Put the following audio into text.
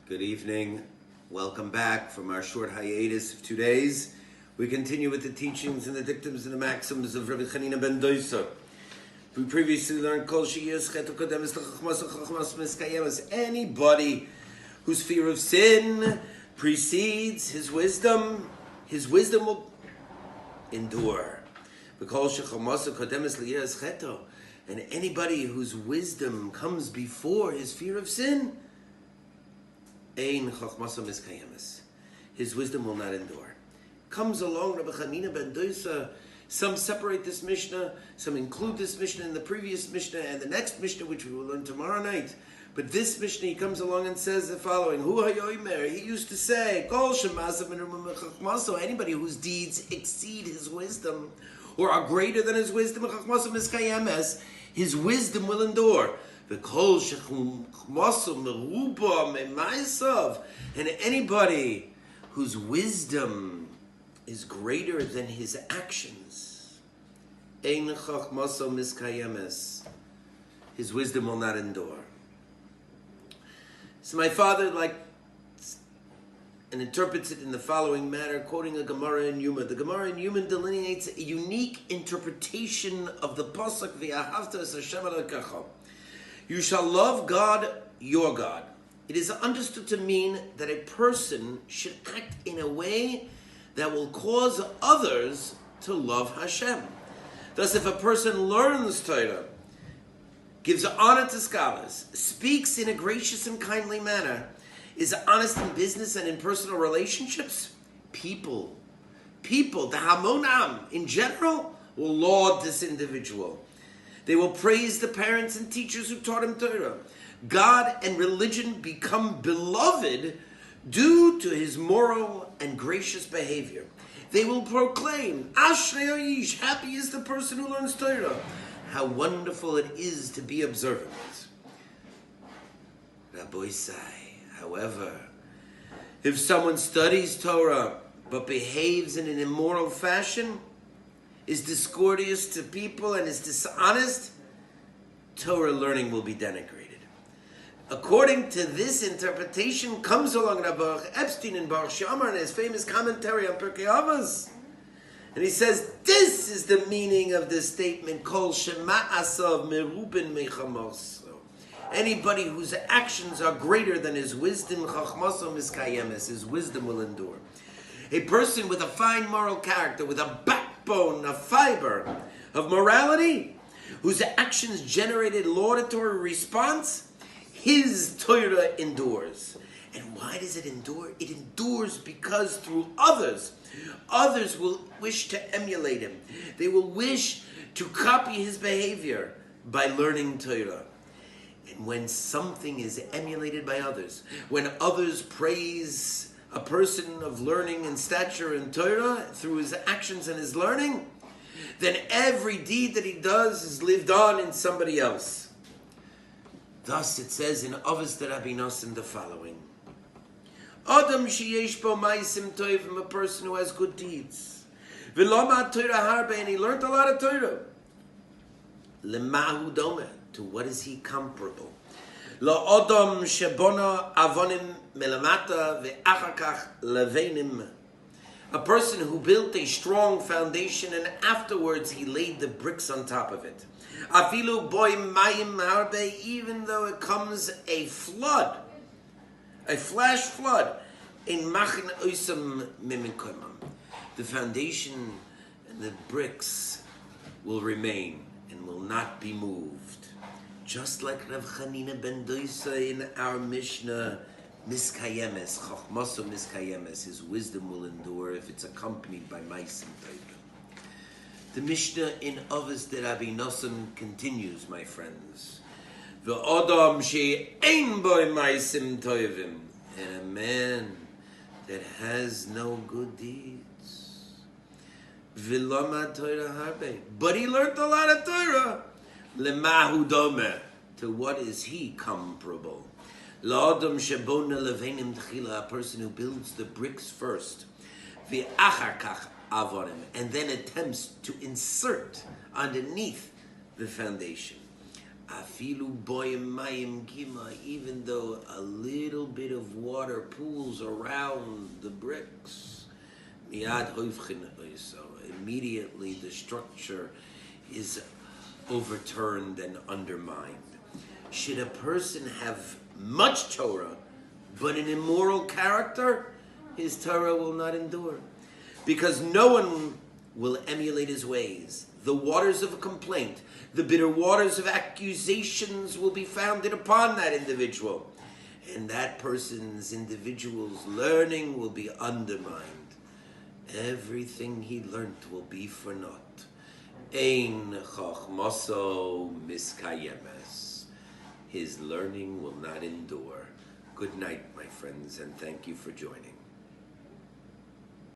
Good evening. Welcome back from our short hiatus of 2 days. We continue with the teachings and the dictums and the maxims of Rabbi Chanina ben Doisa. We previously learned anybody whose fear of sin precedes his wisdom will endure. And anybody whose wisdom comes before his fear of sin, his wisdom will not endure. Comes along Rabbi Chanina ben Doisa. Some separate this Mishnah, some include this Mishnah in the previous Mishnah and the next Mishnah, which we will learn tomorrow night. But this Mishnah, he comes along and says the following: He used to say, anybody whose deeds exceed his wisdom or are greater than his wisdom, his wisdom will endure. And anybody whose wisdom is greater than his actions, his wisdom will not endure. So my father and interprets it in the following manner, quoting a Gemara in Yuma. The Gemara in Yuma delineates a unique interpretation of the pasuk V'ahavta es Hashem Elokecha. You shall love God, your God. It is understood to mean that a person should act in a way that will cause others to love Hashem. Thus, if a person learns Torah, gives honor to scholars, speaks in a gracious and kindly manner, is honest in business and in personal relationships, people, the Hamonam in general, will laud this individual. They will praise the parents and teachers who taught him Torah. God and religion become beloved due to his moral and gracious behavior. They will proclaim, Ashrei Ha'ish, happy is the person who learns Torah. How wonderful it is to be observant. Rabbi say, however, if someone studies Torah but behaves in an immoral fashion, is discourteous to people, and is dishonest, Torah learning will be denigrated. According to this interpretation, comes along Rabbi Epstein in Baruch She'amar in his famous commentary on Pirkei Avot, and he says, this is the meaning of this statement, Kol Shema'asav Merubin Mechamos. Anybody whose actions are greater than his wisdom, Chachmaso Miskayemes, his wisdom will endure. A person with a fine moral character, with a backbone, a fiber of morality, whose actions generated laudatory response, his Torah endures. And why does it endure? It endures because through others will wish to emulate him. They will wish to copy his behavior by learning Torah. And when something is emulated by others, when others praise a person of learning and stature in Torah through his actions and his learning, then every deed that he does is lived on in somebody else. Thus it says in Avos de Rabbi Nosson the following: Adam sheyesh bo ma'asim tovim, a person who has good deeds. V'lomad Torah harbe, and he learned a lot of Torah. Lemahu dome, to what is he comparable? Lo Adam shebona avonim melamata ve'achar kach levenim, a person who built a strong foundation and afterwards he laid the bricks on top of it. Afilu boy mayim harbe, even though it comes a flood, a flash flood, in machin oisam mimikomam, the foundation and the bricks will remain and will not be moved. Just like Rav Chanina ben Doisa in our Mishnah, Miskayemes, Chachmaso Miskayemes, his wisdom will endure if it's accompanied by Maisim Torah. The Mishnah in Avos de Rabbi Nosson continues, my friends. V'odam she'ein boi Maisim Tovim, and a man that has no good deeds. V'lomad Torah harbe, but he learned a lot of Torah. Lemahu dome, to what is he comparable? La'adam shebona levenim tchila, a person who builds the bricks first. V'achar kach avonim, and then attempts to insert underneath the foundation. Afilu boyim mayim gima, even though a little bit of water pools around the bricks, miyad hoivchin oiso, immediately the structure is overturned and undermined. Should a person have much Torah, but an immoral character, his Torah will not endure. Because no one will emulate his ways. The waters of a complaint, the bitter waters of accusations will be founded upon that individual. And that person's individual's learning will be undermined. Everything he learnt will be for naught. Ein chachmtho miskayemes. His learning will not endure. Good night, my friends, and thank you for joining.